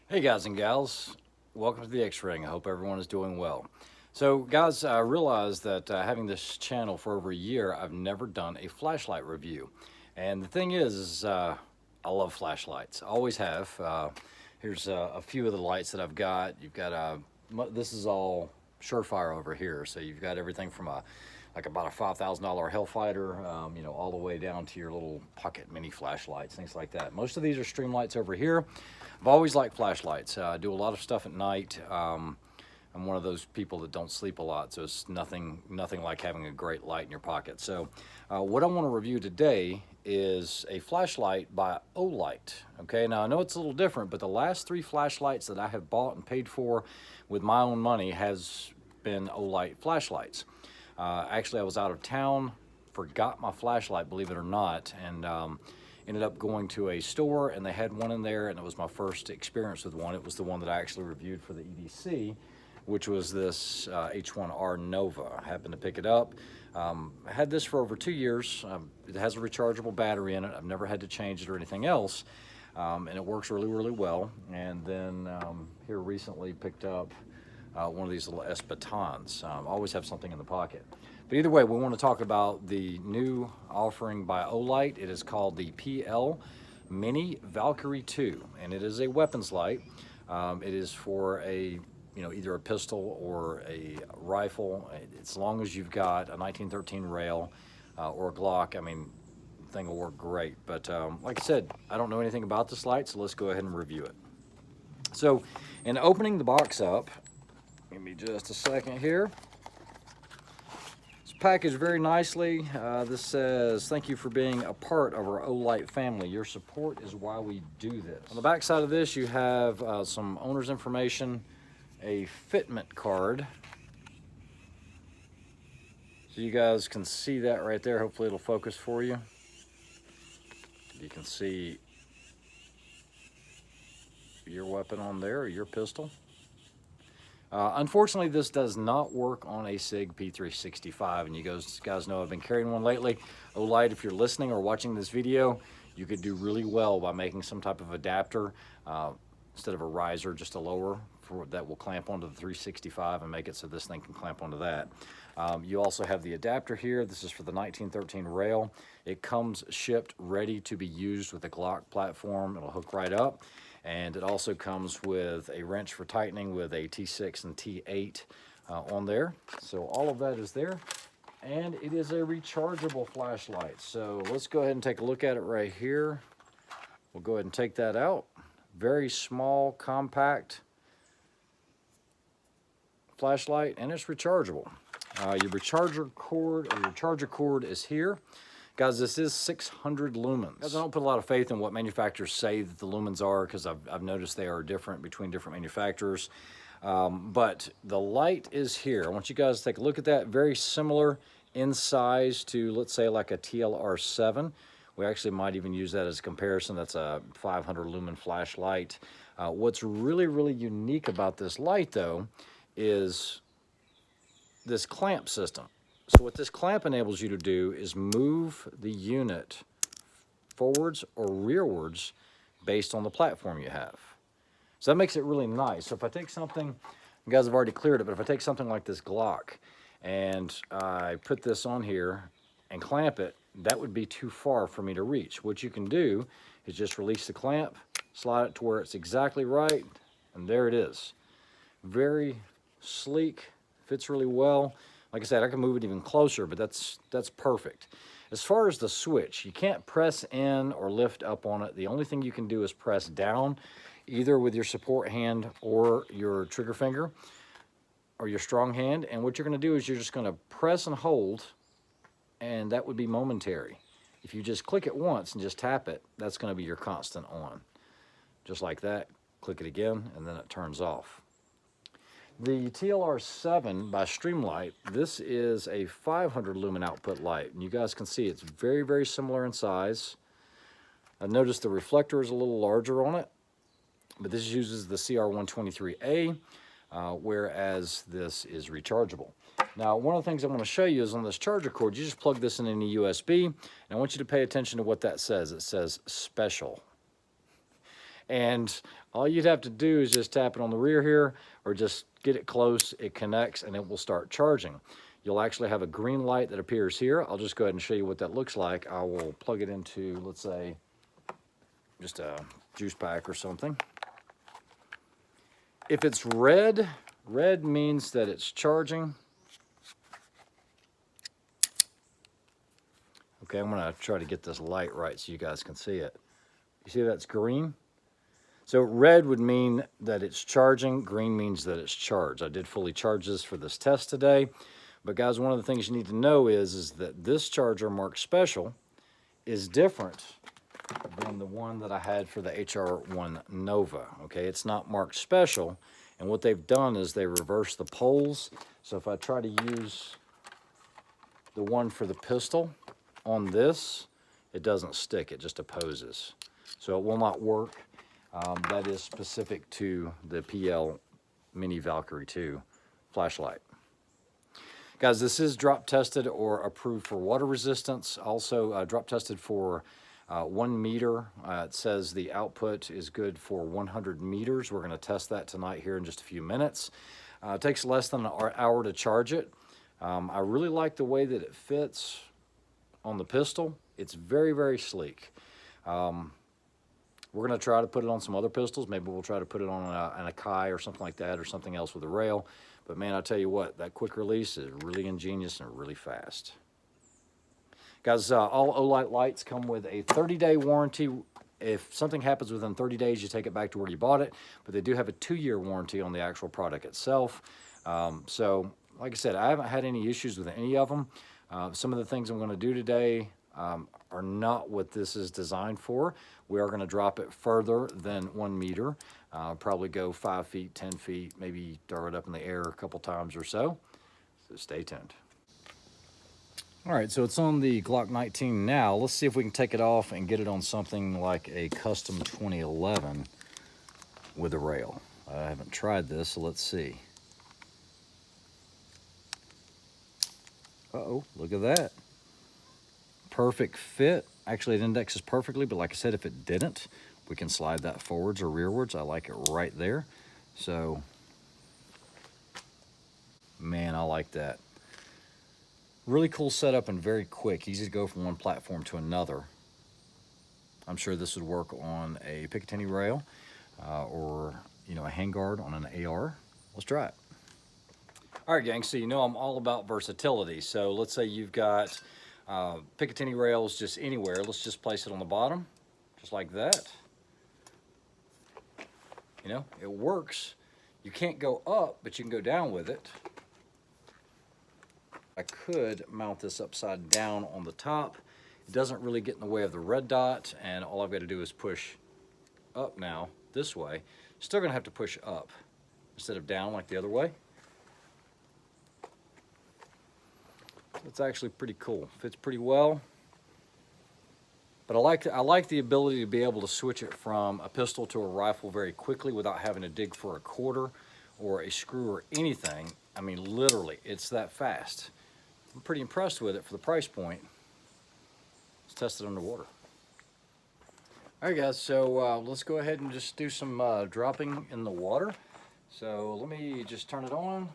Hey guys and gals, welcome to the X-Ring. I hope everyone is doing well. So guys, I realized that having this channel for over a year, I've never done a flashlight review. And the thing is I love flashlights, I always have. Here's a few of the lights that I've got. You've got, this is all Surefire over here. So you've got everything from like about a $5,000 Hellfighter, all the way down to your little pocket mini flashlights, things like that. Most of these are streamlights over here. I've always liked flashlights. I do a lot of stuff at night. I'm one of those people that don't sleep a lot, so it's nothing like having a great light in your pocket. So what I want to review today is a flashlight by Olight. Okay, now I know it's a little different, but the last 3 flashlights that I have bought and paid for with my own money has been Olight flashlights. Actually, I was out of town, forgot my flashlight, believe it or not, and ended up going to a store and they had one in there, and it was my first experience with one. It was the one that I actually reviewed for the EDC, which was this H1R Nova. I happened to pick it up. I had this for over 2 years. It has a rechargeable battery in it. I've never had to change it or anything else, and it works really well. And then here recently picked up one of these little S-batons. Always have something in the pocket. But either way, we want to talk about the new offering by Olight. It is called the PL-Mini Valkyrie 2, and it is a weapons light. It is for a, either a pistol or a rifle. As long as you've got a 1913 rail or a Glock, I mean, the thing will work great. But like I said, I don't know anything about this light, so let's go ahead and review it. So in opening the box up, give me just a second here. It's packaged very nicely. This says, "Thank you for being a part of our Olight family. Your support is why we do this." On the back side of this, you have some owner's information, a fitment card. So you guys can see that right there. Hopefully it'll focus for you. You can see your weapon on there, or your pistol. Unfortunately, this does not work on a SIG P365, and you guys know I've been carrying one lately. Olight, if you're listening or watching this video, you could do really well by making some type of adapter instead of a riser, just a lower that will clamp onto the 365 and make it so this thing can clamp onto that. You also have the adapter here. This is for the 1913 rail. It comes shipped ready to be used with the Glock platform. It'll hook right up. And it also comes with a wrench for tightening with a T6 and T8 on there. So all of that is there. And it is a rechargeable flashlight. So let's go ahead and take a look at it right here. We'll go ahead and take that out. Very small, compact flashlight, and it's rechargeable. Your recharger cord, or your charger cord, is here. Guys, this is 600 lumens. Guys, I don't put a lot of faith in what manufacturers say that the lumens are, because I've noticed they are different between different manufacturers. But the light is here. I want you guys to take a look at that. Very similar in size to, let's say, like a TLR7. We actually might even use that as a comparison. That's a 500 lumen flashlight. What's really unique about this light, though, is this clamp system. So what this clamp enables you to do is move the unit forwards or rearwards based on the platform you have. So that makes it really nice. So if I take something, you guys have already cleared it, but if I take something like this Glock and I put this on here and clamp it, that would be too far for me to reach. What you can do is just release the clamp, slide it to where it's exactly right, and there it is. Very sleek, fits really well. Like I said, I can move it even closer, but that's perfect. As far as the switch, you can't press in or lift up on it. The only thing you can do is press down, either with your support hand or your trigger finger or your strong hand. And what you're going to do is you're just going to press and hold, and that would be momentary. If you just click it once and just tap it, that's going to be your constant on. Just like that. Click it again, and then it turns off. The TLR7 by Streamlight, this is a 500 lumen output light, and you guys can see it's very similar in size. I noticed the reflector is a little larger on it, but this uses the CR123A, whereas this is rechargeable. Now, one of the things I want to show you is on this charger cord, you just plug this in any USB, and I want you to pay attention to what that says. It says special. And All you'd have to do is just tap it on the rear here, or just get it close, it connects, and it will start charging. You'll actually have a green light that appears here. I'll just go ahead and show you what that looks like. I will plug it into, let's say, just a juice pack or something. If it's red, red means that it's charging. Okay, I'm gonna try to get this light right so you guys can see it. You see that's green? So red would mean that it's charging, green means that it's charged. I did fully charge this for this test today. But guys, one of the things you need to know is that this charger marked special is different than the one that I had for the HR1 Nova. Okay, it's not marked special. And what they've done is they reverse the poles. So if I try to use the one for the pistol on this, it doesn't stick, it just opposes. So it will not work. That is specific to the PL-Mini Valkyrie 2 flashlight. Guys, this is drop tested or approved for water resistance. Also drop tested for 1 meter. It says the output is good for 100 meters. We're going to test that tonight here in just a few minutes. It takes less than an hour to charge it. I really like the way that it fits on the pistol. It's very, very sleek. We're going to try to put it on some other pistols. Maybe we'll try to put it on a Kai or something like that, or something else with a rail. But man, I'll tell you what, that quick release is really ingenious and really fast. Guys, all Olight lights come with a 30-day warranty. If something happens within 30 days, you take it back to where you bought it. But they do have a 2-year warranty on the actual product itself. So, like I said, I haven't had any issues with any of them. Some of the things I'm going to do today are not what this is designed for. We are going to drop it further than 1 meter. Probably go 5 feet, 10 feet, maybe throw it up in the air a couple times or so. So stay tuned. All right, so it's on the Glock 19 now. Let's see if we can take it off and get it on something like a custom 2011 with a rail. I haven't tried this, so let's see. Uh-oh, look at that. Perfect fit. Actually, it indexes perfectly, but like I said, if it didn't, we can slide that forwards or rearwards. I like it right there. So, man, I like that. Really cool setup and very quick. Easy to go from one platform to another. I'm sure this would work on a Picatinny rail or, you know, a handguard on an AR. Let's try it. All right, gang, so you know I'm all about versatility. So let's say you've got Picatinny rails just anywhere. Let's just place it on the bottom, just like that. You know, it works. You can't go up, but you can go down with it. I could mount this upside down on the top. It doesn't really get in the way of the red dot, and all I've got to do is push up now this way. Still gonna have to push up instead of down like the other way. It's actually pretty cool. Fits pretty well. But I like the ability to be able to switch it from a pistol to a rifle very quickly without having to dig for a quarter or a screw or anything. I mean, literally, it's that fast. I'm pretty impressed with it for the price point. Let's test it underwater. All right, guys, so let's go ahead and just do some dropping in the water. So let me just turn it on.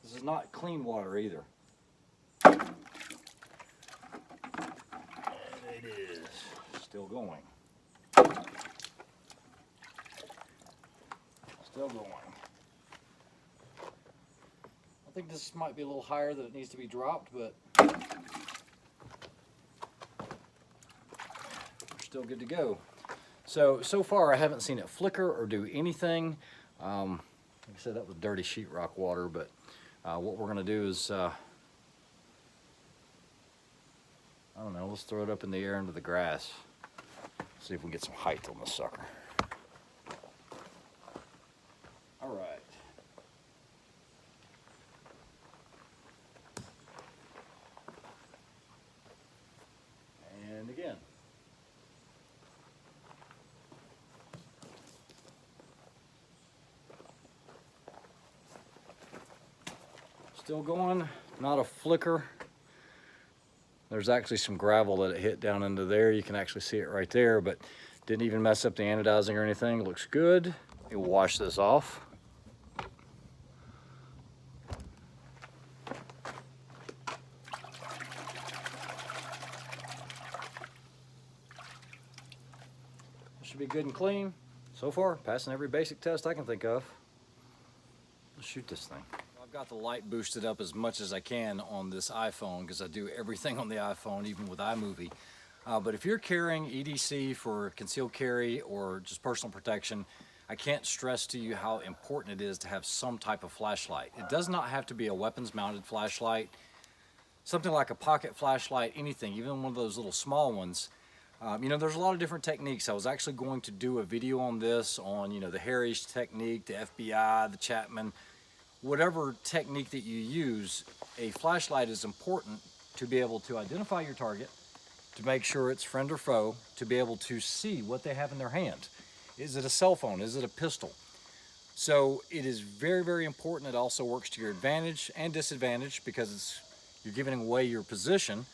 This is not clean water either. And it is still going. Still going. I think this might be a little higher than it needs to be dropped, but we're still good to go. So far I haven't seen it flicker or do anything. Like I said, that was dirty sheetrock water, but what we're gonna do is, I don't know, let's throw it up in the air into the grass. See if we can get some height on this sucker. All right. And again. Still going, not a flicker. There's actually some gravel that it hit down into there. You can actually see it right there, but didn't even mess up the anodizing or anything. Looks good. Let me wash this off. Should be good and clean. So far, passing every basic test I can think of. Let's shoot this thing. I've got the light boosted up as much as I can on this iPhone because I do everything on the iPhone, even with iMovie. But if you're carrying EDC for concealed carry or just personal protection, I can't stress to you how important it is to have some type of flashlight. It does not have to be a weapons mounted flashlight. Something like a pocket flashlight, anything, even one of those little small ones. You know, there's a lot of different techniques. I was actually going to do a video on this, on, you know, the Harry's technique, the FBI, the Chapman, whatever technique that you use. A flashlight is important to be able to identify your target, to make sure it's friend or foe, to be able to see what they have in their hand. Is it a cell phone? Is it a pistol? So it is very, very important. It also works to your advantage and disadvantage because you're giving away your position.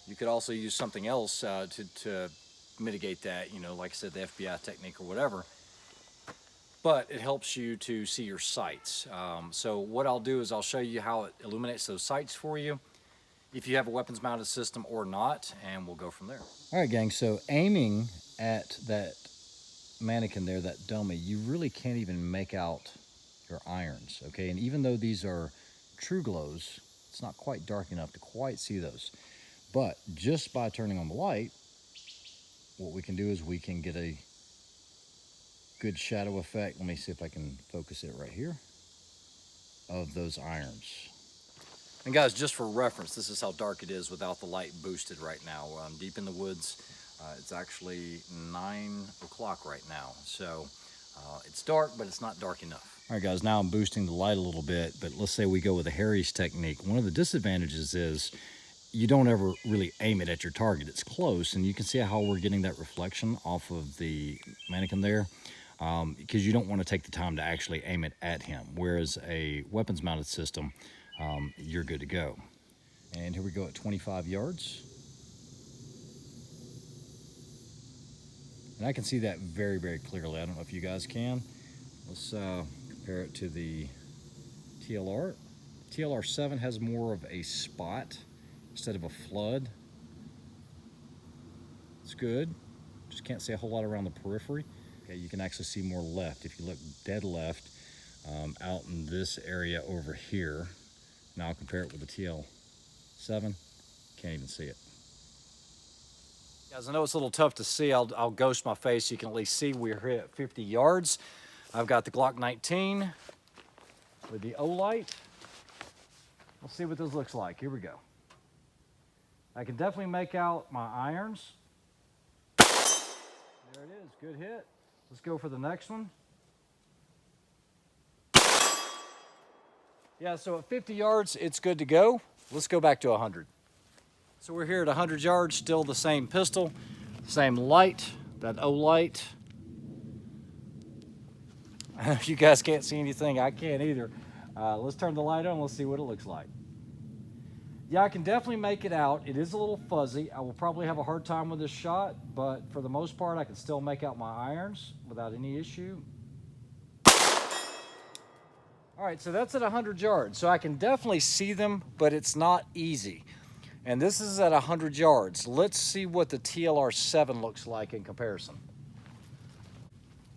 You could also use something else to mitigate that, you know, like I said, the FBI technique or whatever. But it helps you to see your sights. So what I'll do is I'll show you how it illuminates those sights for you, if you have a weapons mounted system or not, and we'll go from there. All right, gang, so aiming at that mannequin there, that dummy, you really can't even make out your irons, okay? And even though these are true glows, it's not quite dark enough to quite see those. But just by turning on the light, what we can do is we can get a good shadow effect. Let me see if I can focus it right here, of those irons. And guys, just for reference, this is how dark it is without the light boosted right now. I'm deep in the woods. It's actually 9 o'clock right now. So it's dark, but it's not dark enough. All right, guys, now I'm boosting the light a little bit, but let's say we go with the Harry's technique. One of the disadvantages is you don't ever really aim it at your target. It's close, and you can see how we're getting that reflection off of the mannequin there, because you don't want to take the time to actually aim it at him. Whereas a weapons mounted system, you're good to go. And here we go at 25 yards. And I can see that very, very clearly. I don't know if you guys can. Let's compare it to the TLR. TLR7 has more of a spot instead of a flood. It's good. Just can't see a whole lot around the periphery. Okay, you can actually see more left. If you look dead left, out in this area over here. Now I'll compare it with the TL7. Can't even see it. Guys, I know it's a little tough to see. I'll ghost my face so you can at least see we're here at 50 yards. I've got the Glock 19 with the Olight. Let's see what this looks like. Here we go. I can definitely make out my irons. There it is, good hit. Let's go for the next one. Yeah, so at 50 yards, it's good to go. Let's go back to 100. So we're here at 100 yards, still the same pistol, same light, that Olight. If you guys can't see anything, I can't either. Let's turn the light on, let's see what it looks like. Yeah, I can definitely make it out. It is a little fuzzy. I will probably have a hard time with this shot, but for the most part, I can still make out my irons without any issue. All right, so that's at 100 yards. So I can definitely see them, but it's not easy. And this is at 100 yards. Let's see what the TLR7 looks like in comparison.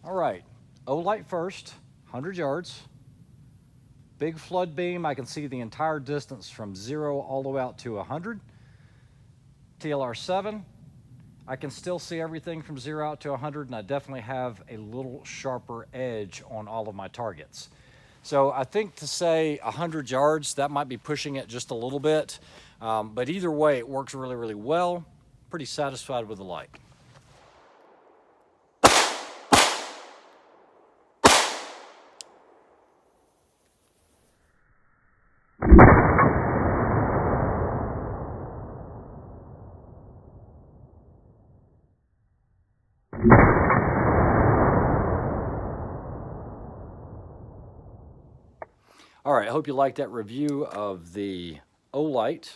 All right, Olight first, 100 yards. Big flood beam, I can see the entire distance from 0 all the way out to 100. TLR7, I can still see everything from 0 out to 100, and I definitely have a little sharper edge on all of my targets. So I think to say 100 yards, that might be pushing it just a little bit. But either way, it works really, really well. Pretty satisfied with the light. All right, I hope you liked that review of the Olight.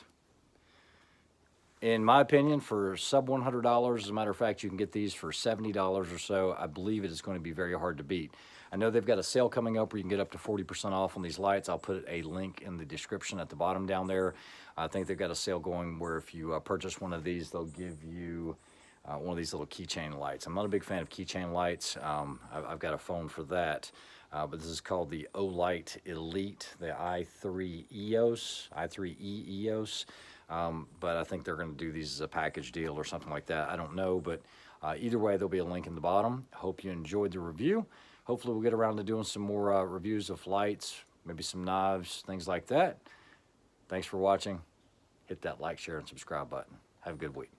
in my opinion, for sub $100, as a matter of fact, you can get these for $70 or so. I believe it is going to be very hard to beat. I know they've got a sale coming up where you can get up to 40% off on these lights. I'll put a link in the description at the bottom down there. I think they've got a sale going where if you purchase one of these, they'll give you one of these little keychain lights. I'm not a big fan of keychain lights. I've got a phone for that. But this is called the Olight Elite, the i3 EOS, i3E EOS. But I think they're going to do these as a package deal or something like that. I don't know, but either way, there'll be a link in the bottom. Hope you enjoyed the review. Hopefully we'll get around to doing some more reviews of lights, maybe some knives, things like that. Thanks for watching. Hit that like, share, and subscribe button. Have a good week.